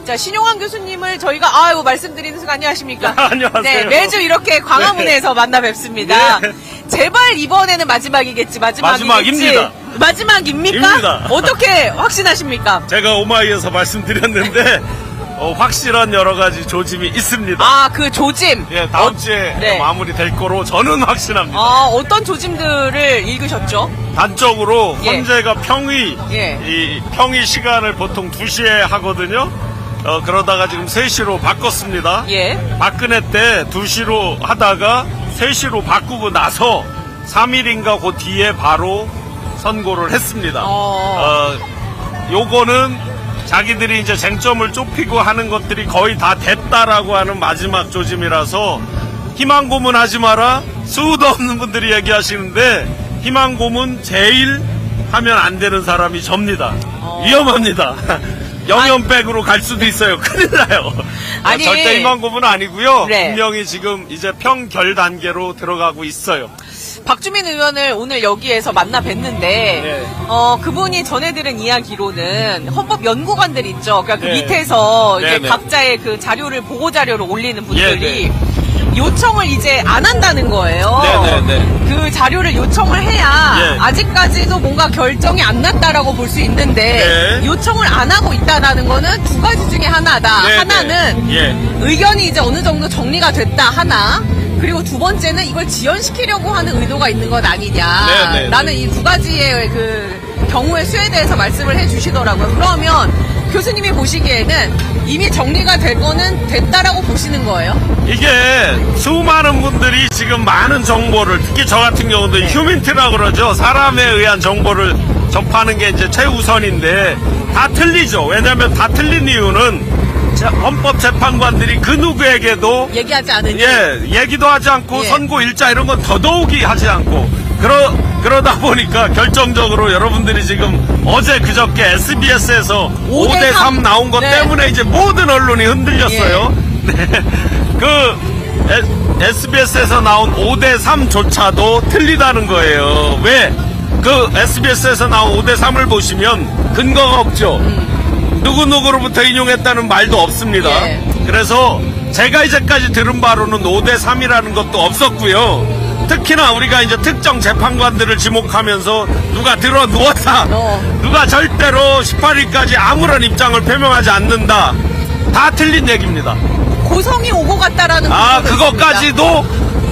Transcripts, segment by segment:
자, 신용환 교수님을 저희가 말씀드리는 순간 안녕하십니까? 안녕하세요. 네, 매주 이렇게 광화문에서 만나 뵙습니다. 네. 제발 이번에는 마지막이겠지. 마지막입니다. 마지막입니까? 입니다. 어떻게 확신하십니까? 제가 오마이에서 말씀드렸는데 확실한 여러 가지 조짐이 있습니다. 아, 그 조짐. 예, 다음 주에 네. 마무리될 거로 저는 확신합니다. 어떤 조짐들을 읽으셨죠? 단적으로 예. 현재가 평의, 예. 이 평의 시간을 보통 2시에 하거든요. 그러다가 지금 3시로 바꿨습니다. 예. 박근혜 때 2시로 하다가 3시로 바꾸고 나서 3일인가 그 뒤에 바로 선고를 했습니다. 요거는 자기들이 이제 쟁점을 좁히고 하는 것들이 거의 다 됐다라고 하는 마지막 조짐이라서 희망 고문하지 마라. 수도 없는 분들이 얘기하시는데 희망 고문 제일 하면 안 되는 사람이 접니다. 위험합니다. 영연백으로 갈 수도 있어요. 큰일 나요. 아니, 절대 희망 고문은 아니고요. 네. 분명히 지금 이제 평결 단계로 들어가고 있어요. 박주민 의원을 오늘 여기에서 만나 뵀는데, 네. 그분이 전해들은 이야기로는 헌법연구관들 있죠. 그러니까 그 네. 밑에서 이제 네. 각자의 그 자료를, 보고자료를 올리는 분들이 네. 요청을 이제 안 한다는 거예요. 네. 그 자료를 요청을 해야 예. 아직까지도 뭔가 결정이 안 났다라고 볼 수 있는데 네. 요청을 안 하고 있다라는 거는 두 가지 중에 하나다. 네, 하나는 예. 의견이 이제 어느 정도 정리가 됐다 하나, 그리고 두 번째는 이걸 지연시키려고 하는 의도가 있는 것 아니냐. 네. 라는 이 두 가지의 그 경우의 수에 대해서 말씀을 해주시더라고요. 그러면 교수님이 보시기에는 이미 정리가 될 거는 됐다라고 보시는 거예요? 이게 수많은 분들이 지금 많은 정보를, 특히 저 같은 경우도 휴민트라고 그러죠. 사람에 의한 정보를 접하는 게 이제 최우선인데 다 틀리죠. 왜냐하면 다 틀린 이유는 헌법재판관들이 그 누구에게도 얘기하지 않으니. 얘기도 하지 않고 예. 선고 일자 이런 건 더더욱이 하지 않고 그러다 보니까 결정적으로 여러분들이 지금 어제 그저께 SBS에서 5대3 나온 것 네. 때문에 이제 모든 언론이 흔들렸어요. 네. 그 SBS에서 나온 5대3조차도 틀리다는 거예요. 왜? 그 SBS에서 나온 5대3을 보시면 근거가 없죠. 누구누구로부터 인용했다는 말도 없습니다. 예. 그래서 제가 이제까지 들은 바로는 5대3이라는 것도 없었고요. 특히나 우리가 이제 특정 재판관들을 지목하면서 누가 들어 누웠다. 누가 절대로 18일까지 아무런 입장을 표명하지 않는다. 다 틀린 얘기입니다. 고성이 오고 갔다라는 그것까지도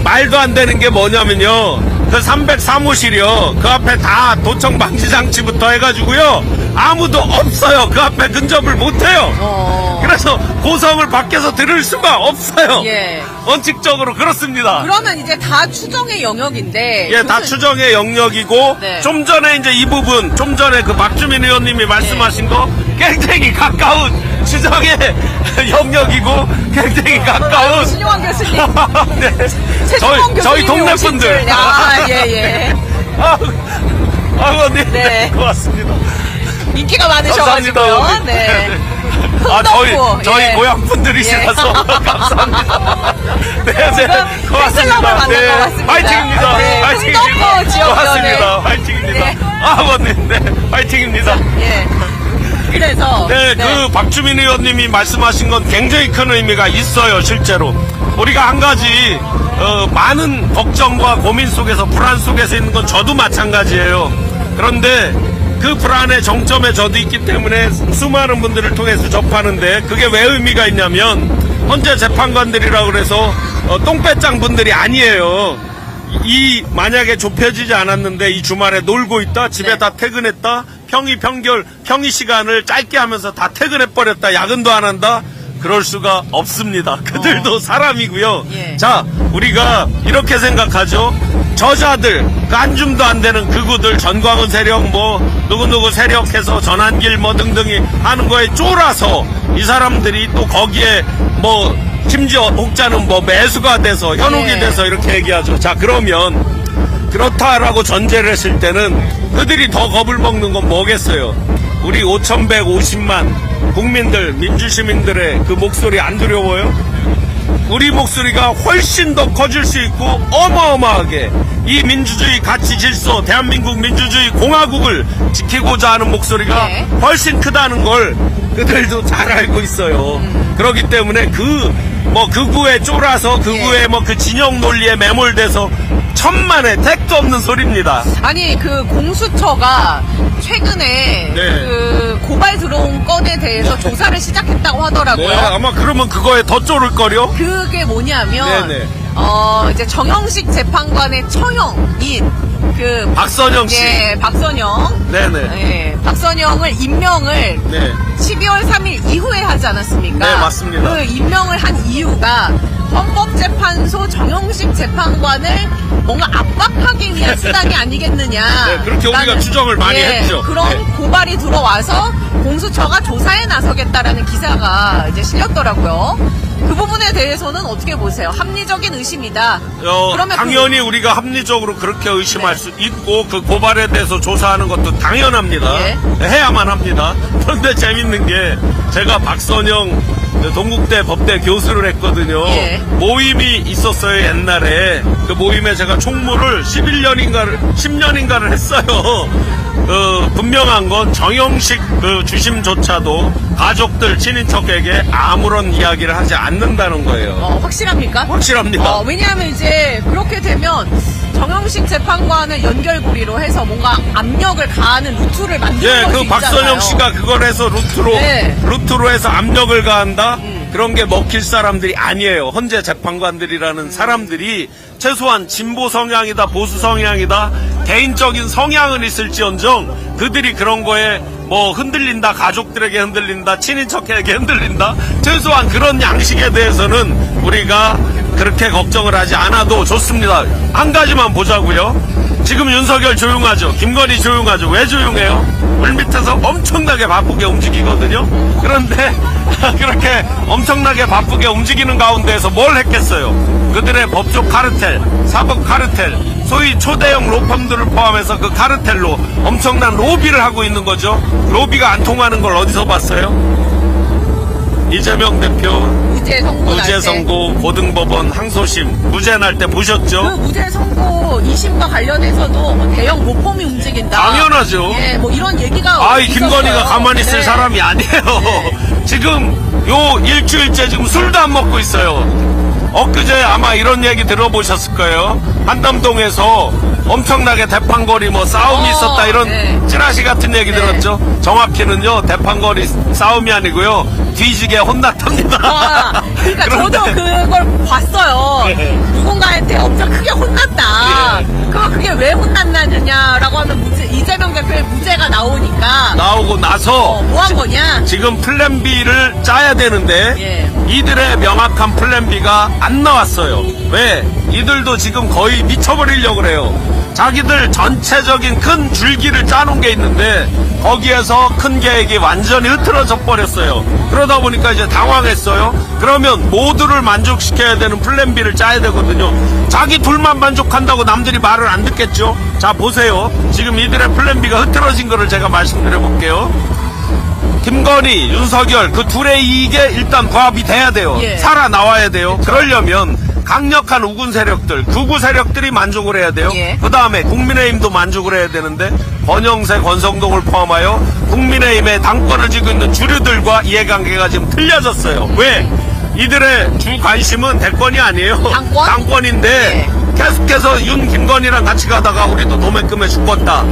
말도 안 되는 게 뭐냐면요. 그 300 사무실이요. 그 앞에 다 도청 방지 장치부터 해가지고요. 아무도 없어요. 그 앞에 근접을 못해요. 그래서 고성을 밖에서 들을 수가 없어요. 예. 원칙적으로 그렇습니다. 그러면 이제 다 추정의 영역인데. 예, 다 추정의 영역이고, 네. 좀 전에 이제 이 부분, 좀 전에 그 박주민 의원님이 말씀하신 거 굉장히 가까운 추정의 영역이고, 굉장히 가까운. 신용환 교수님. 네. 최종원 저희 교수님이 동네 오신 분들. 줄. 예. 언니. 네. 네, 고맙습니다. 인기가 많으셔가지고요. 감사합니다. 네. 저희 고향 분들이시라서 감사합니다. 네, 지금 고맙습니다. 팬클럽을 만난 것 같습니다. 화이팅입니다. 네, 화이팅입니다. 흥덕구 지역위원회. 고맙습니다. 화이팅입니다. 네. 아버님, 네, 화이팅입니다. 예. 그래서. 그 박주민 의원님이 말씀하신 건 굉장히 큰 의미가 있어요, 실제로. 우리가 한 가지, 많은 걱정과 고민 속에서, 불안 속에서 있는 건 저도 마찬가지예요. 그런데 그 불안의 정점에 저도 있기 때문에 수많은 분들을 통해서 접하는데 그게 왜 의미가 있냐면 헌재 재판관들이라고 그래서 똥배짱 분들이 아니에요. 만약에 좁혀지지 않았는데 이 주말에 놀고 있다, 집에 다 퇴근했다, 평의 시간을 짧게 하면서 다 퇴근해버렸다, 야근도 안 한다, 그럴 수가 없습니다. 그들도 사람이고요. 예. 자, 우리가 이렇게 생각하죠. 저자들, 그 한 줌도 안 되는 극우들, 전광훈 세력, 누구누구 세력해서 전환길 등등이 하는 거에 쫄아서 이 사람들이 또 거기에 심지어 혹자는 매수가 돼서 현혹이 돼서 이렇게 얘기하죠. 자, 그러면 그렇다라고 전제를 했을 때는 그들이 더 겁을 먹는 건 뭐겠어요? 우리 5,150만 국민들, 민주시민들의 그 목소리 안 두려워요? 우리 목소리가 훨씬 더 커질 수 있고 어마어마하게 이 민주주의 가치 질서 대한민국 민주주의 공화국을 지키고자 하는 목소리가 네. 훨씬 크다는 걸 그들도 잘 알고 있어요. 그렇기 때문에 극우에 쫄아서 극우의 그 진영 논리에 매몰돼서 천만에 택도 없는 소리입니다. 아니 그 공수처가 최근에 네. 그 고발 들어온 건에 대해서 조사를 시작했다고 하더라고요. 네, 아마 그러면 그거에 더 쫄을 거려? 그게 뭐냐면 네네. 이제 정영식 재판관의 처형인 그 박선영 씨. 네, 박선영. 네네. 네, 박선영을 임명을 네. 12월 3일 이후에 하지 않았습니까? 네, 맞습니다. 그 임명을 한 이유가 헌법재판소 정영식 재판관을 뭔가 압박하기 위한 수단이 아니겠느냐. 네, 그렇게 우리가 라는, 추정을 많이 했죠. 그런 네. 고발이 들어와서 공수처가 조사에 나서겠다라는 기사가 이제 실렸더라고요. 그 부분에 대해서는 어떻게 보세요? 합리적인 의심이다. 그러면 당연히 우리가 합리적으로 그렇게 의심할 네. 수 있고 그 고발에 대해서 조사하는 것도 당연합니다. 예. 해야만 합니다. 그런데 재밌는 게 제가 박선영 동국대 법대 교수를 했거든요. 예. 모임이 있었어요, 옛날에. 그 모임에 제가 총무를 10년인가를 했어요. 분명한 건 정영식 그 주심조차도 가족들, 친인척에게 아무런 이야기를 하지 않는다는 거예요. 확실합니까? 확실합니다. 왜냐하면 이제 그렇게 되면 정영식 재판관을 연결고리로 해서 뭔가 압력을 가하는 루트를 만드는 예, 것이 그 있잖아요. 박선영 씨가 그걸 해서 네. 루트로 해서 압력을 가한다? 그런 게 먹힐 사람들이 아니에요. 헌재 재판관들이라는 사람들이 최소한 진보 성향이다, 보수 성향이다, 개인적인 성향은 있을지언정 그들이 그런 거에 흔들린다, 가족들에게 흔들린다, 친인척에게 흔들린다, 최소한 그런 양식에 대해서는 우리가 그렇게 걱정을 하지 않아도 좋습니다. 한 가지만 보자고요. 지금 윤석열 조용하죠. 김건희 조용하죠. 왜 조용해요? 물밑에서 엄청나게 바쁘게 움직이거든요. 그런데 그렇게 엄청나게 바쁘게 움직이는 가운데에서 뭘 했겠어요? 그들의 법조 카르텔, 사법 카르텔, 소위 초대형 로펌들을 포함해서 그 카르텔로 엄청난 로비를 하고 있는 거죠. 로비가 안 통하는 걸 어디서 봤어요? 이재명 대표 무죄 선고, 고등법원 항소심 무죄 날 때 보셨죠? 그 무죄 선고 2심과 관련해서도 대형 로펌이 움직인다. 당연하죠. 예, 이런 얘기가 김건희가 가만히 있을 네. 사람이 아니에요. 지금 요 일주일째 지금 술도 안 먹고 있어요. 엊그제 아마 이런 얘기 들어보셨을 거예요. 한남동에서 엄청나게 대판거리 싸움이 있었다 이런 네. 찌라시 같은 얘기 네. 들었죠. 정확히는요 대판거리 싸움이 아니고요 뒤지게 혼났답니다. 그러니까 그런데 저도 그걸 봤어요. 네. 누군가한테 엄청 크게 혼났다. 네. 그게 왜 혼났느냐라고 하면 이재명 대표의 무죄가 나오니까 나오고 나서 뭐 한 거냐? 지금 플랜 B를 짜야 되는데 예. 이들의 명확한 플랜 B가 안 나왔어요. 왜? 이들도 지금 거의 미쳐버리려고 그래요. 자기들 전체적인 큰 줄기를 짜놓은 게 있는데 거기에서 큰 계획이 완전히 흐트러져 버렸어요. 그러다 보니까 이제 당황했어요. 그러면 모두를 만족시켜야 되는 플랜 B를 짜야 되거든요. 자기 둘만 만족한다고 남들이 말을 안 듣겠죠. 자 보세요. 지금 이들의 플랜 B가 흐트러진 거를 제가 말씀드려 볼게요. 김건희, 윤석열 그 둘의 이익에 일단 부합이 돼야 돼요. 예. 살아나와야 돼요. 그러려면 강력한 우군 세력들, 극우 세력들이 만족을 해야 돼요. 예. 그 다음에 국민의힘도 만족을 해야 되는데 권영세, 권성동을 포함하여 국민의힘의 당권을 쥐고 있는 주류들과 이해관계가 지금 틀려졌어요. 왜? 이들의 주 관심은 대권이 아니에요. 당권인데 예. 계속해서 윤, 김건희랑 같이 가다가 우리도 도매금에 죽었다.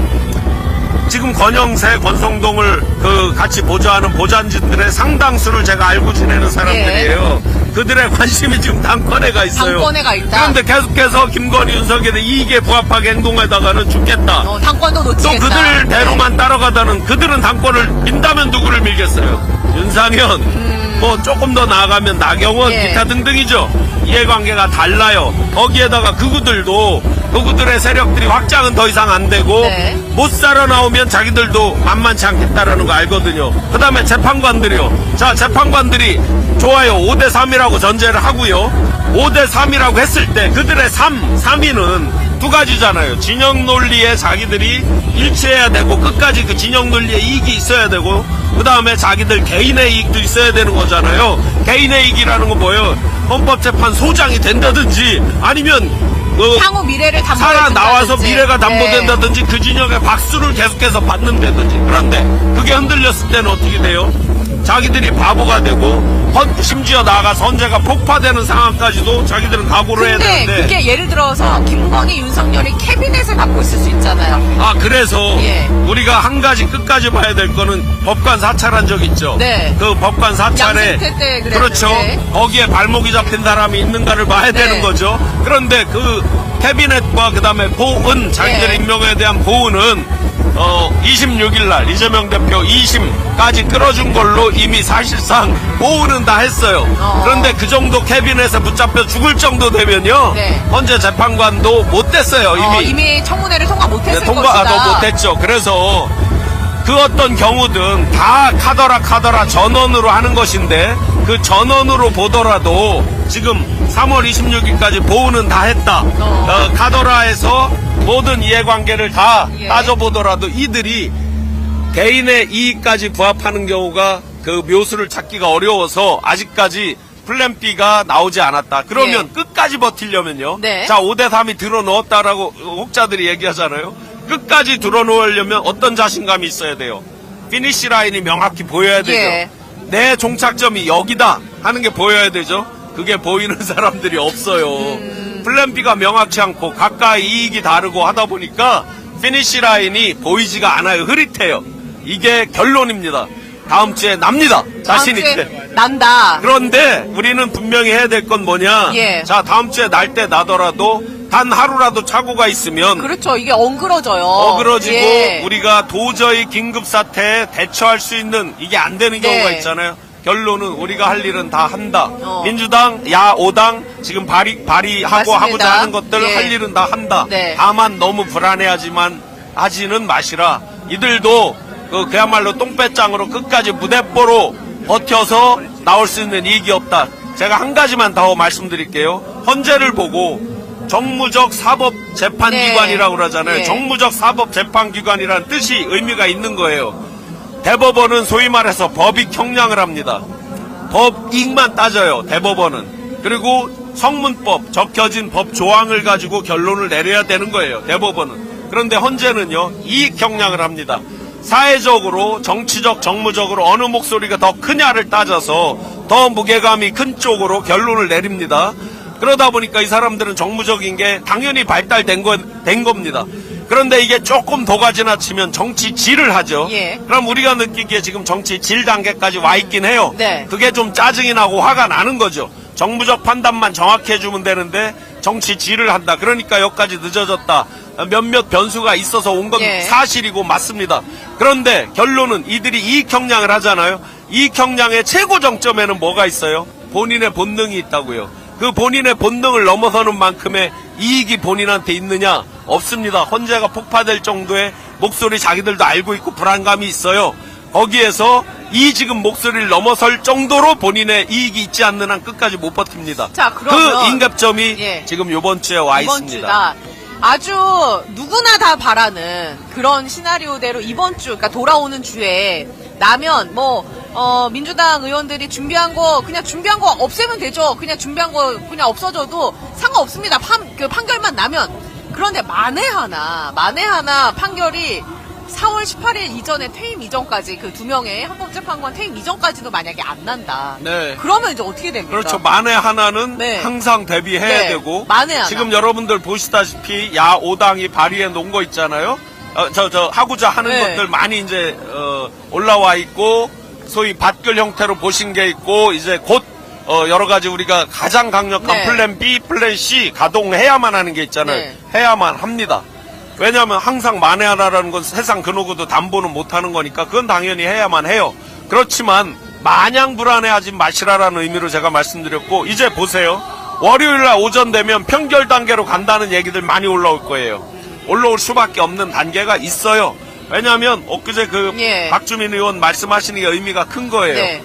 지금 권영세, 권성동을 같이 보좌하는 보좌진들의 상당수를 제가 알고 지내는 사람들이에요. 그들의 관심이 지금 당권에 가 있어요. 당권에 가 있다. 그런데 계속해서 김건희, 윤석열의 이익에 부합하게 행동하다가는 죽겠다. 당권도 또 놓치겠다. 그들 대로만 따라가다는 그들은 당권을 민다면 누구를 밀겠어요? 윤상현, 조금 더 나아가면 나경원, 예. 기타 등등이죠. 이해관계가 달라요. 거기에다가 그들의 세력들이 확장은 더 이상 안 되고 네. 못 살아나오면 자기들도 만만치 않겠다라는 거 알거든요. 그 다음에 재판관들이요. 자, 재판관들이 좋아요. 5대3이라고 전제를 하고요. 5대3이라고 했을 때 그들의 3위는 두 가지잖아요. 진영 논리에 자기들이 일치해야 되고 끝까지 그 진영 논리에 이익이 있어야 되고 그 다음에 자기들 개인의 이익도 있어야 되는 거잖아요. 개인의 이익이라는 건 뭐예요? 헌법재판소장이 된다든지 아니면 향후 미래를 살아나와서 미래가 담보된다든지 그 진영의 박수를 계속해서 받는다든지. 그런데 그게 흔들렸을 때는 어떻게 돼요? 자기들이 바보가 되고 심지어 나아가 선제가 폭파되는 상황까지도 자기들은 각오를 해야 근데 되는데. 그게 예를 들어서 김건희, 윤석열이 캐비넷을 맡고 있을 수 있잖아요. 아, 그래서 예. 우리가 한 가지 끝까지 봐야 될 거는 법관 사찰한 적 있죠. 네. 그 법관 사찰에 양승태 때 그랬는데. 그렇죠. 거기에 발목이 잡힌 사람이 있는가를 봐야 네. 되는 거죠. 그런데 그 캐비넷과 그다음에 보은 자기들의 네. 임명에 대한 보은은 26일 날 이재명 대표 2심까지 끌어준 걸로 이미 사실상 보은은 다 했어요. 그런데 그 정도 캐비넷에 붙잡혀 죽을 정도 되면요. 네. 헌재 재판관도 못 됐어요. 이미 청문회를 통과 못했을 네, 것이다. 통과도 못했죠. 그래서 그 어떤 경우든 다 카더라 전원으로 하는 것인데 그 전원으로 보더라도 지금 3월 26일까지 보호는 다 했다. 카더라에서 모든 이해관계를 다 예. 따져보더라도 이들이 개인의 이익까지 부합하는 경우가 그 묘수를 찾기가 어려워서 아직까지 플랜 B가 나오지 않았다. 그러면 예. 끝까지 버티려면요. 네. 자, 5대3이 들어넣었다라고 혹자들이 얘기하잖아요. 끝까지 들어놓으려면 어떤 자신감이 있어야 돼요. 피니시 라인이 명확히 보여야 되죠. 예. 내 종착점이 여기다 하는 게 보여야 되죠. 그게 보이는 사람들이 없어요. 플랜 B가 명확치 않고 가까이 이익이 다르고 하다 보니까 피니시 라인이 보이지가 않아요. 흐릿해요. 이게 결론입니다. 다음 주에 납니다. 자신 있게. 난다. 그런데 우리는 분명히 해야 될 건 뭐냐. 예. 자, 다음 주에 날 때 나더라도 단 하루라도 착오가 있으면 그렇죠. 이게 엉그러져요. 어그러지고 예. 우리가 도저히 긴급사태에 대처할 수 있는 이게 안 되는 네. 경우가 있잖아요. 결론은 우리가 할 일은 다 한다. 어. 민주당, 야오당 지금 발의하고 맞습니다. 하고자 하는 것들 예. 할 일은 다 한다. 네. 다만 너무 불안해하지만 하지는 마시라. 이들도 그야말로 똥배짱으로 끝까지 무대뽀로 버텨서 나올 수 있는 이익이 없다. 제가 한 가지만 더 말씀드릴게요. 헌재를 보고 정무적 사법재판기관이라고 그러잖아요. 네. 정무적 사법재판기관이라는 뜻이 의미가 있는 거예요. 대법원은 소위 말해서 법익 형량을 합니다. 법익만 따져요. 대법원은. 그리고 성문법, 적혀진 법 조항을 가지고 결론을 내려야 되는 거예요. 대법원은. 그런데 헌재는요. 이익 형량을 합니다. 사회적으로, 정치적, 정무적으로 어느 목소리가 더 크냐를 따져서 더 무게감이 큰 쪽으로 결론을 내립니다. 그러다 보니까 이 사람들은 정무적인 게 당연히 발달된 겁니다. 그런데 이게 조금 도가 지나치면 정치 질을 하죠. 예. 그럼 우리가 느끼기에 지금 정치 질 단계까지 와 있긴 해요. 네. 그게 좀 짜증이 나고 화가 나는 거죠. 정무적 판단만 정확히 해주면 되는데 정치 질을 한다. 그러니까 여기까지 늦어졌다. 몇몇 변수가 있어서 온 건 예. 사실이고 맞습니다. 그런데 결론은 이들이 이익 형량을 하잖아요. 이익 형량의 최고 정점에는 뭐가 있어요? 본인의 본능이 있다고요. 그 본인의 본능을 넘어서는 만큼의 이익이 본인한테 있느냐? 없습니다. 헌재가 폭파될 정도의 목소리 자기들도 알고 있고 불안감이 있어요. 거기에서 이 지금 목소리를 넘어설 정도로 본인의 이익이 있지 않는 한 끝까지 못 버팁니다. 자, 그러면 그 임갑점이 예. 지금 이번 주에 와 이번 있습니다. 주가 아주 누구나 다 바라는 그런 시나리오대로 이번 주, 그러니까 돌아오는 주에 나면 민주당 의원들이 준비한 거 없애면 되죠. 그냥 준비한 거 그냥 없어져도 상관없습니다. 판결만 나면. 그런데 만에 하나 판결이 4월 18일 이전에 퇴임 이전까지 그 두 명의 헌법재판관 퇴임 이전까지도 만약에 안 난다. 네. 그러면 이제 어떻게 됩니까? 그렇죠. 만에 하나는 네. 항상 대비해야 네. 되고. 만에 하나. 지금 여러분들 보시다시피 야5당이 발의해 놓은 거 있잖아요. 하고자 하는 네. 것들 많이 이제 올라와 있고 소위 밭글 형태로 보신 게 있고 이제 곧 여러 가지 우리가 가장 강력한 네. 플랜 B, 플랜 C 가동해야만 하는 게 있잖아요. 네. 해야만 합니다. 왜냐하면 항상 만에 하나라는 건 세상 그 누구도 담보는 못하는 거니까 그건 당연히 해야만 해요. 그렇지만 마냥 불안해하지 마시라라는 의미로 제가 말씀드렸고 이제 보세요. 월요일날 오전 되면 평결 단계로 간다는 얘기들 많이 올라올 거예요. 올라올 수밖에 없는 단계가 있어요. 왜냐하면 엊그제 예. 박주민 의원 말씀하시는 게 의미가 큰 거예요. 네.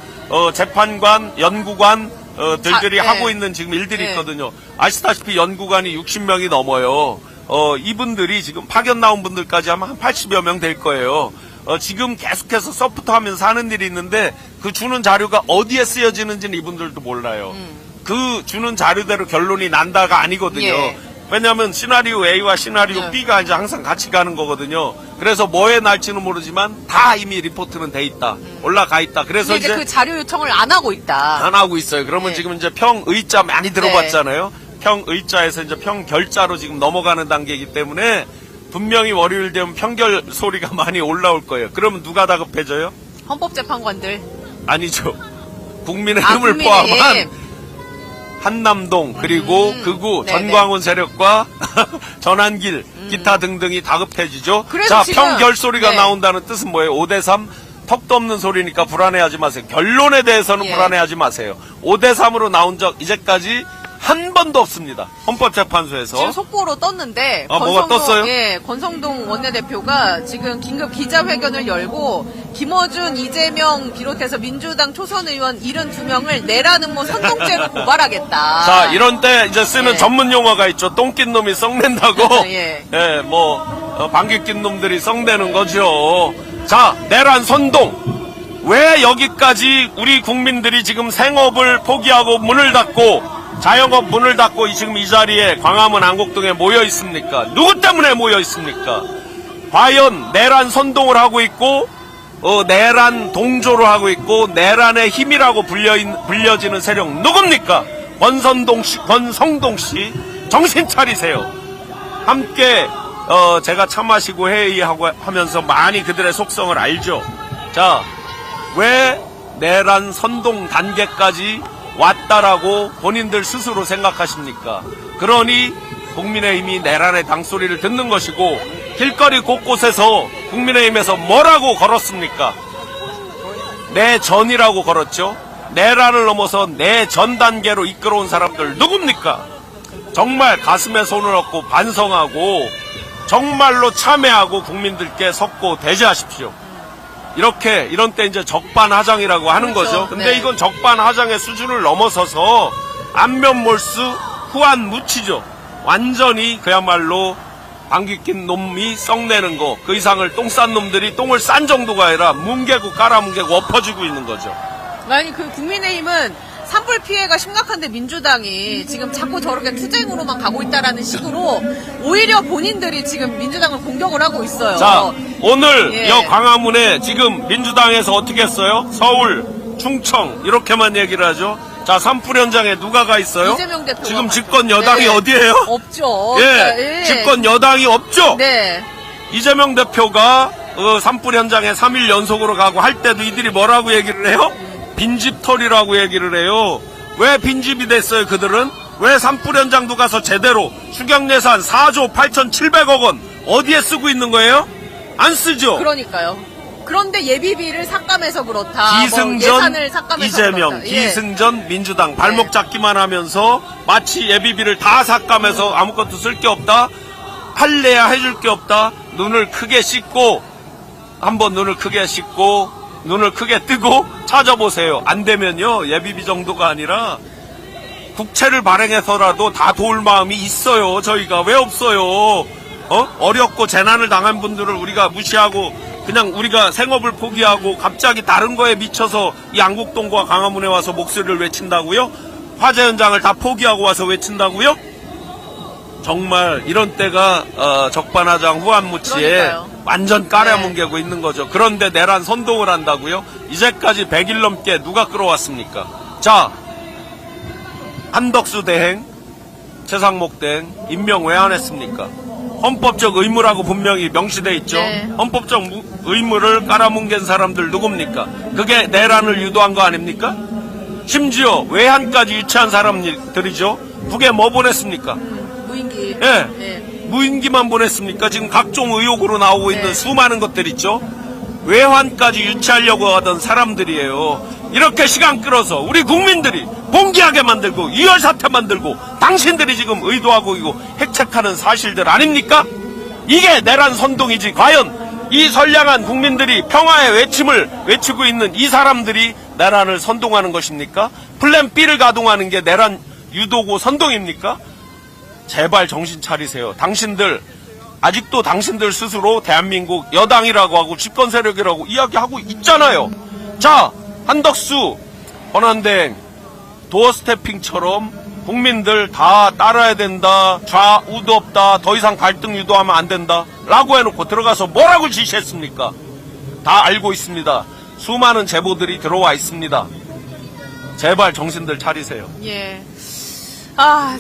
재판관, 연구관 들들이 네. 하고 있는 지금 일들이 네. 있거든요. 아시다시피 연구관이 60명이 넘어요. 이분들이 지금 파견 나온 분들까지 하면 한 80여 명 될 거예요. 지금 계속해서 서포트하면서 하는 일이 있는데 그 주는 자료가 어디에 쓰여지는지는 이분들도 몰라요. 그 주는 자료대로 결론이 난다가 아니거든요. 예. 왜냐하면 시나리오 A와 시나리오 네. B가 이제 항상 같이 가는 거거든요. 그래서 뭐에 날지는 모르지만 다 이미 리포트는 돼 있다. 올라가 있다. 그래서 근데 이제 그 자료 요청을 안 하고 있다. 안 하고 있어요. 그러면 네. 지금 이제 평의자 많이 들어봤잖아요. 평의자에서 이제 평결자로 지금 넘어가는 단계이기 때문에 분명히 월요일 되면 평결 소리가 많이 올라올 거예요. 그러면 누가 다급해져요? 헌법재판관들. 아니죠. 국민의힘을 국민의힘. 포함한 한남동 그리고 극우 네네. 전광훈 세력과 전한길 기타 등등이 다급해지죠. 그래서 자, 지금, 평결 소리가 네. 나온다는 뜻은 뭐예요? 5대3 턱도 없는 소리니까 불안해하지 마세요. 결론에 대해서는 예. 불안해하지 마세요. 5대3으로 나온 적 이제까지 한 번도 없습니다. 헌법재판소에서. 지금 속보로 떴는데 뭐가 떴어요? 예, 권성동 원내대표가 지금 긴급 기자회견을 열고 김어준, 이재명 비롯해서 민주당 초선 의원 72명을 내라는 뭐 선동죄로 고발하겠다. 자, 이런 때 이제 쓰는 예. 전문 용어가 있죠. 똥 낀 놈이 썩낸다고. 예. 방귀 낀 놈들이 썩내는 거죠. 자, 내란 선동. 왜 여기까지 우리 국민들이 지금 생업을 포기하고 문을 닫고 자영업 문을 닫고 지금 이 자리에 광화문 안국동에 모여 있습니까? 누구 때문에 모여 있습니까? 과연 내란 선동을 하고 있고 내란 동조를 하고 있고 내란의 힘이라고 불려지는 세력 누굽니까? 권성동 씨 정신 차리세요. 함께 제가 차 마시고 회의하고 하면서 많이 그들의 속성을 알죠. 자, 왜 내란 선동 단계까지 왔다라고 본인들 스스로 생각하십니까? 그러니 국민의힘이 내란의 당소리를 듣는 것이고 길거리 곳곳에서 국민의힘에서 뭐라고 걸었습니까? 내전이라고 걸었죠. 내란을 넘어서 내전 단계로 이끌어온 사람들 누굽니까? 정말 가슴에 손을 얹고 반성하고 정말로 참회하고 국민들께 섰고 대제하십시오. 이런 때 이제 적반하장이라고 하는 그렇죠. 거죠. 근데 네. 이건 적반하장의 수준을 넘어서서 안면몰수 후안무치죠. 완전히 그야말로 방귀 낀 놈이 썩내는 거, 그 이상을 똥 싼 놈들이 똥을 싼 정도가 아니라 뭉개고 깔아뭉개고 엎어지고 있는 거죠. 아니 그 국민의힘은 산불 피해가 심각한데 민주당이 지금 자꾸 저렇게 투쟁으로만 가고 있다라는 식으로 오히려 본인들이 지금 민주당을 공격을 하고 있어요. 자, 오늘 예. 여 광화문에 지금 민주당에서 어떻게 했어요? 서울, 충청 이렇게만 얘기를 하죠. 자, 산불 현장에 누가 가 있어요? 이재명 대표가 지금 갔죠. 집권 여당이 네. 어디예요? 없죠. 예, 그러니까, 예. 집권 여당이 없죠. 네. 이재명 대표가 산불 현장에 3일 연속으로 가고 할 때도 이들이 뭐라고 얘기를 해요? 빈집털이라고 얘기를 해요. 왜 빈집이 됐어요, 그들은? 왜 산불 현장도 가서 제대로 추경예산 4조 8,700억 원 어디에 쓰고 있는 거예요? 안 쓰죠. 그러니까요. 그런데 예비비를 삭감해서 그렇다. 뭐 기승전 예산을 삭감해서 이재명, 그렇다. 예. 기승전 민주당 발목 잡기만 하면서 마치 예비비를 다 삭감해서 아무것도 쓸 게 없다. 할래야 해줄 게 없다. 눈을 크게 씻고 한번 눈을 크게 씻고 눈을 크게 뜨고 찾아보세요. 안 되면요, 예비비 정도가 아니라 국채를 발행해서라도 다 도울 마음이 있어요. 저희가 왜 없어요? 어렵고 재난을 당한 분들을 우리가 무시하고 그냥 우리가 생업을 포기하고 갑자기 다른 거에 미쳐서 이 안국동과 광화문에 와서 목소리를 외친다고요? 화재 현장을 다 포기하고 와서 외친다고요? 정말 이런 때가 적반하장 후한무치에 그러니까요. 완전 까려뭉개고 있는 거죠. 그런데 내란 선동을 한다고요? 이제까지 100일 넘게 누가 끌어왔습니까? 자, 한덕수 대행, 최상목 대행 임명 왜 안 했습니까? 헌법적 의무라고 분명히 명시돼 있죠. 네. 헌법적 의무를 깔아뭉갠 사람들 누굽니까? 그게 내란을 유도한 거 아닙니까? 심지어 외환까지 유치한 사람들이죠. 북에 뭐 보냈습니까? 무인기. 예. 예. 무인기만 보냈습니까? 지금 각종 의혹으로 나오고 있는 네. 수많은 것들 있죠. 외환까지 유치하려고 하던 사람들이에요. 이렇게 시간 끌어서 우리 국민들이 봉기하게 만들고 유혈사태 만들고 당신들이 지금 의도하고 있고 핵책하는 사실들 아닙니까? 이게 내란 선동이지. 과연 이 선량한 국민들이 평화의 외침을 외치고 있는 이 사람들이 내란을 선동하는 것입니까? 플랜 B를 가동하는 게 내란 유도고 선동입니까? 제발 정신 차리세요. 당신들 아직도 당신들 스스로 대한민국 여당이라고 하고 집권 세력이라고 이야기하고 있잖아요. 자, 한덕수 권한대행 도어 스태핑처럼 국민들 다 따라야 된다, 좌우도 없다, 더 이상 갈등 유도하면 안 된다 라고 해놓고 들어가서 뭐라고 지시했습니까? 다 알고 있습니다. 수많은 제보들이 들어와 있습니다. 제발 정신들 차리세요. 예.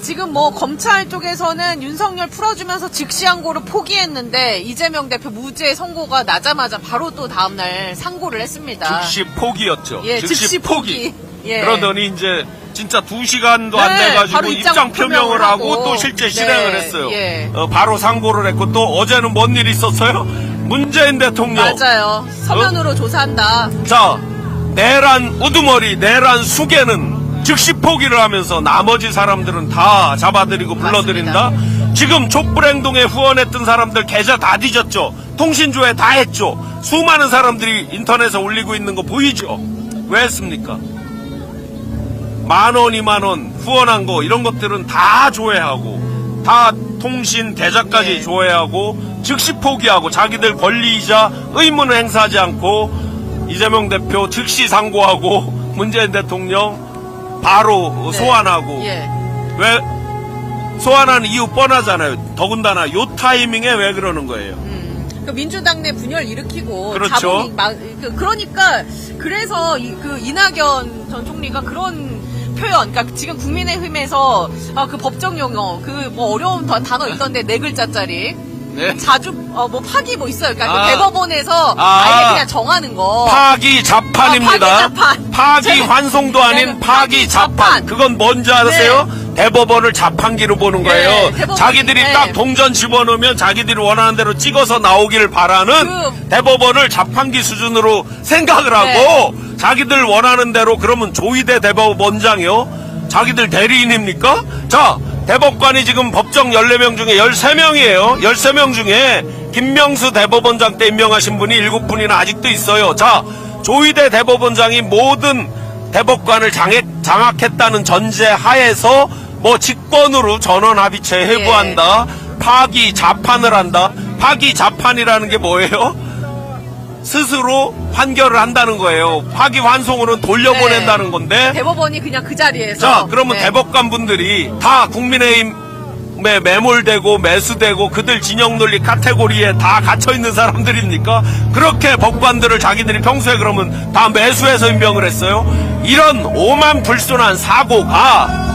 지금 뭐 검찰 쪽에서는 윤석열 풀어주면서 즉시항고를 포기했는데 이재명 대표 무죄 선고가 나자마자 바로 또 다음날 상고를 했습니다. 즉시 포기였죠. 예, 즉시 포기. 예. 그러더니 이제 진짜 2시간도 안 네, 돼가지고 바로 입장 표명을 하고 또 실제 실행을 네, 했어요. 예. 바로 상고를 했고 또 어제는 뭔 일이 있었어요? 문재인 대통령. 맞아요. 서면으로 조사한다. 자, 내란 우두머리, 내란 수개는 즉시 포기를 하면서 나머지 사람들은 다 잡아들이고 불러들인다. 지금 촛불행동에 후원했던 사람들 계좌 다 뒤졌죠. 통신조회 다 했죠. 수많은 사람들이 인터넷에 올리고 있는 거 보이죠. 왜 했습니까? 10,000원, 20,000원 후원한 거 이런 것들은 다 조회하고 다 통신 계좌까지 네. 조회하고 즉시 포기하고 자기들 권리이자 의무는 행사하지 않고 이재명 대표 즉시 상고하고 문재인 대통령 바로 네. 소환하고. 예. 왜 소환하는 이유 뻔하잖아요. 더군다나 요 타이밍에 왜 그러는 거예요? 그 민주당 내 분열 일으키고 그렇죠. 자본이 그러니까 그래서 그 이낙연 전 총리가 그런 표현, 그러니까 지금 국민의힘에서 그 법정 용어 그 뭐 어려운 단어 있던데 4글자짜리 네. 자주 뭐 파기 뭐 있어요. 그러니까 아. 그 대법원에서 아. 아예 그냥 정하는 거. 파기 자판입니다. 파기 자판. 파기 환송도 아닌 파기 자판. 자판. 그건 뭔지 아세요? 대법원을 자판기로 보는 거예요. 네, 대법원이, 자기들이 네. 딱 동전 집어넣으면 자기들이 원하는 대로 찍어서 나오길 바라는 대법원을 자판기 수준으로 생각을 하고 자기들 원하는 대로. 그러면 조희대 대법원장이요? 자기들 대리인입니까? 자, 대법관이 지금 법정 14명 중에 13명이에요. 13명 중에 김명수 대법원장 때 임명하신 분이 7분이나 아직도 있어요. 자, 조희대 대법원장이 모든 대법관을 장악했다는 전제 하에서 뭐 직권으로 전원합의체 회부한다. 파기 자판을 한다. 파기 자판이라는 게 뭐예요? 스스로 판결을 한다는 거예요. 파기 환송으로는 돌려보낸다는 건데. 대법원이 그냥 그 자리에서. 자, 그러면 대법관 분들이 다 국민의힘에 매몰되고 매수되고 그들 진영 논리 카테고리에 다 갇혀있는 사람들입니까? 그렇게 법관들을 자기들이 평소에 그러면 다 매수해서 임명을 했어요? 이런 오만불순한 사고가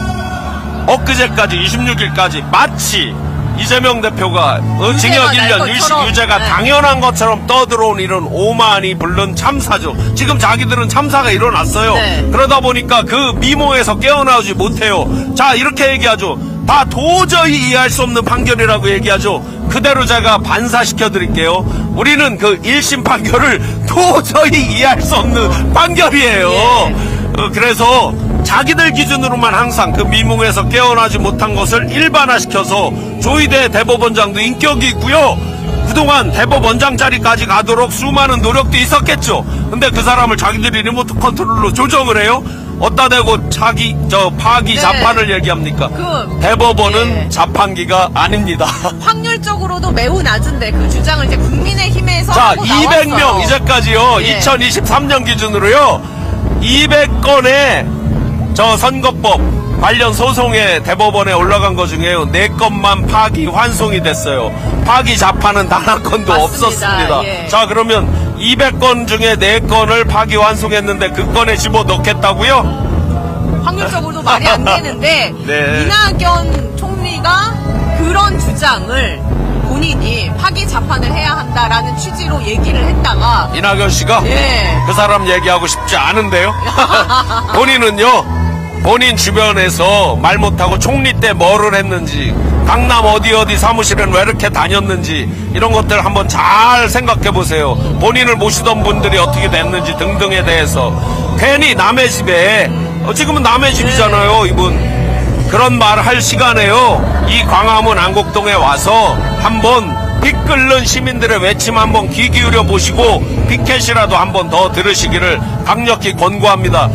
엊그제까지 26일까지 마치 이재명 대표가 징역 1년 유죄가 네. 당연한 것처럼 떠들어온 이런 오만이 불른 참사죠. 지금 자기들은 참사가 일어났어요. 네. 그러다 보니까 그 미모에서 깨어나오지 못해요. 자, 이렇게 얘기하죠. 다 도저히 이해할 수 없는 판결이라고 얘기하죠. 그대로 제가 반사시켜 드릴게요. 우리는 그 1심 판결을 도저히 이해할 수 없는 판결이에요. 그래서 자기들 기준으로만 항상 그 미궁에서 깨어나지 못한 것을 일반화시켜서 조희대 대법원장도 인격이 있고요. 그동안 대법원장 자리까지 가도록 수많은 노력도 있었겠죠. 근데 그 사람을 자기들이 리모트 컨트롤로 조정을 해요. 어디다 대고 파기 자판을 얘기합니까? 대법원은 자판기가 아닙니다. 확률적으로도 매우 낮은데 그 주장을 이제 국민의힘에서 자, 하고 200명 나왔어요. 이제까지요. 2023년 기준으로요. 200건의 선거법 관련 소송에 대법원에 올라간 것 중에요. 4건만 파기 환송이 됐어요. 파기 자판은 단 한 건도 맞습니다. 없었습니다. 예. 자, 그러면 200건 중에 4건을 파기 환송했는데 그 건에 집어넣겠다고요? 확률적으로도 말이 안 되는데 네. 이낙연 총리가 그런 주장을 본인이 파기 자판을 해야 한다라는 취지로 얘기를 했다가 이낙연 씨가 그 사람 얘기하고 싶지 않은데요. 본인은요. 본인 주변에서 말 못하고 총리 때 뭐를 했는지, 강남 어디 사무실은 왜 이렇게 다녔는지 이런 것들 한번 잘 생각해 보세요. 본인을 모시던 분들이 어떻게 됐는지 등등에 대해서. 괜히 남의 집에 지금은 남의 집이잖아요. 이분 그런 말 할 시간에요. 이 광화문 안곡동에 와서 한번 피 끓는 시민들의 외침 한번 귀 기울여 보시고 피켓이라도 한번 더 들으시기를 강력히 권고합니다.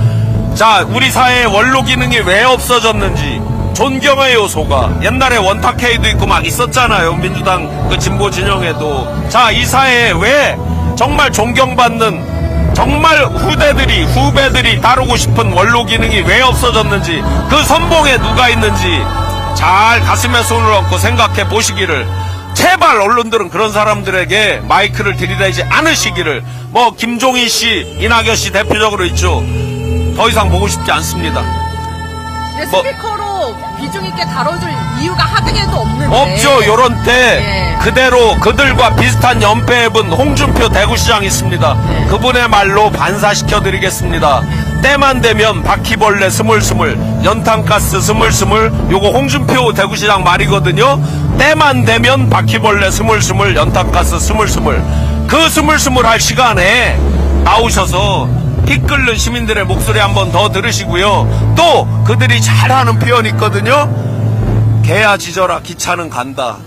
자, 우리 사회의 원로 기능이 왜 없어졌는지, 존경의 요소가 옛날에 원탁회의도 있고 막 있었잖아요. 민주당 그 진보 진영에도. 자, 이 사회에 왜 정말 존경받는 정말 후배들이 다루고 싶은 원로 기능이 왜 없어졌는지, 그 선봉에 누가 있는지 잘 가슴에 손을 얹고 생각해 보시기를, 제발 언론들은 그런 사람들에게 마이크를 들이대지 않으시기를. 뭐 김종인 씨, 이낙연 씨 대표적으로 있죠. 더 이상 보고 싶지 않습니다. 근데 뭐- 스피커로 비중 있게 다뤄줄 이유가 하등에도 없는데. 없죠. 요런 때 예. 그대로 그들과 비슷한 연패해본 홍준표 대구시장 있습니다. 그분의 말로 반사시켜드리겠습니다. 때만 되면 바퀴벌레 스물스물, 연탄가스 스물스물, 요거 홍준표 대구시장 말이거든요. 때만 되면 바퀴벌레 스물스물, 연탄가스 스물스물. 그 스물스물 할 시간에 나오셔서 피 끓는 시민들의 목소리 한번 더 들으시고요. 또 그들이 잘하는 표현이 있거든요. 개야 짖어라, 기차는 간다.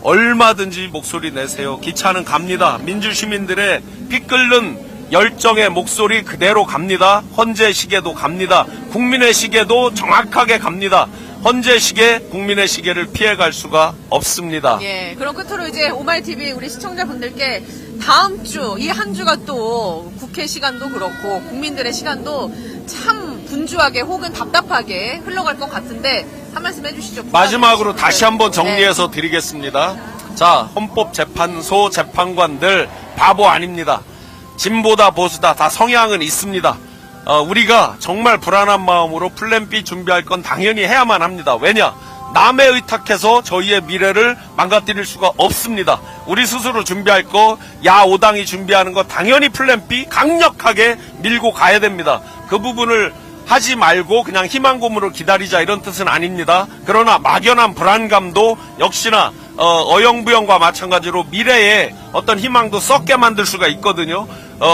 얼마든지 목소리 내세요. 기차는 갑니다. 민주시민들의 피 끓는 열정의 목소리 그대로 갑니다. 헌재 시계도 갑니다. 국민의 시계도 정확하게 갑니다. 헌재 시계, 국민의 시계를 피해갈 수가 없습니다. 예, 그럼 끝으로 이제 오마이TV 우리 시청자분들께 다음 주, 이 한 주가 또 국회 시간도 그렇고 국민들의 시간도 참 분주하게 혹은 답답하게 흘러갈 것 같은데 한 말씀 해주시죠. 마지막으로 다시 한번 정리해서 드리겠습니다. 자, 헌법재판소 재판관들 바보 아닙니다. 진보다 보수다 다 성향은 있습니다. 우리가 정말 불안한 마음으로 플랜 B 준비할 건 당연히 해야만 합니다. 왜냐? 남에 의탁해서 저희의 미래를 망가뜨릴 수가 없습니다. 우리 스스로 준비할 거, 야 5당이 준비하는 거 당연히 플랜 B 강력하게 밀고 가야 됩니다. 그 부분을 하지 말고 그냥 희망고문으로 기다리자 이런 뜻은 아닙니다. 그러나 막연한 불안감도 역시나 어영부영과 마찬가지로 미래에 어떤 희망도 썩게 만들 수가 있거든요.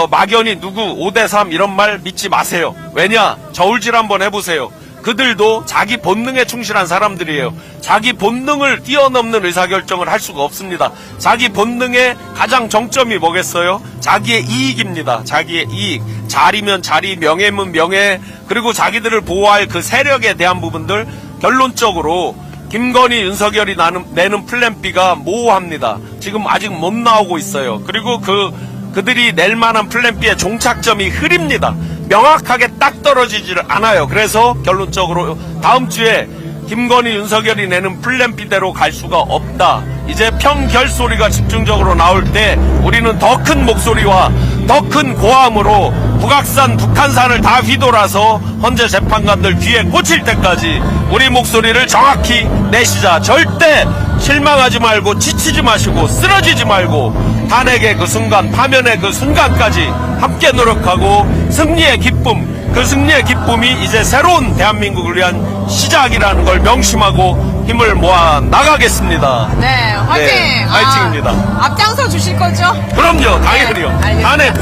막연히 누구 5대3 이런 말 믿지 마세요. 왜냐? 저울질 한번 해보세요. 그들도 자기 본능에 충실한 사람들이에요. 자기 본능을 뛰어넘는 의사결정을 할 수가 없습니다. 자기 본능의 가장 정점이 뭐겠어요? 자기의 이익입니다. 자기의 이익. 자리면 자리, 명예면 명예, 그리고 자기들을 보호할 그 세력에 대한 부분들, 결론적으로 김건희, 윤석열이 내는 플랜 B가 모호합니다. 지금 아직 못 나오고 있어요. 그리고 그들이 낼 만한 플랜 B의 종착점이 흐립니다. 명확하게 딱 떨어지지를 않아요. 그래서 결론적으로 다음 주에 김건희, 윤석열이 내는 플랜 B대로 갈 수가 없다. 이제 평결 소리가 집중적으로 나올 때 우리는 더 큰 목소리와 더 큰 고함으로 북한산을 다 휘돌아서 헌재 재판관들 귀에 꽂힐 때까지 우리 목소리를 정확히 내시자. 절대 실망하지 말고 지치지 마시고 쓰러지지 말고 탄핵의 그 순간, 파면의 그 순간까지 함께 노력하고 승리의 기쁨, 그 승리의 기쁨이 이제 새로운 대한민국을 위한 시작이라는 걸 명심하고 힘을 모아 나가겠습니다. 네, 화이팅! 네, 화이팅입니다. 앞장서 주실 거죠? 그럼요, 당연히요. 알겠습니다. 탄핵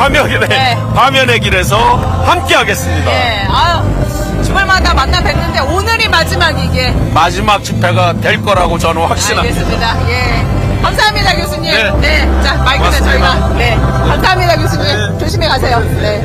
파면의 길에서 함께 하겠습니다. 네, 아유, 주말마다 만나 뵙는데 오늘이 마지막이게. 마지막 집회가 될 거라고 저는 확신합니다. 알겠습니다. 예. 감사합니다, 교수님. 네. 자, 마이크는 고맙습니다. 저희가. 네. 감사합니다, 교수님. 조심히 가세요. 네.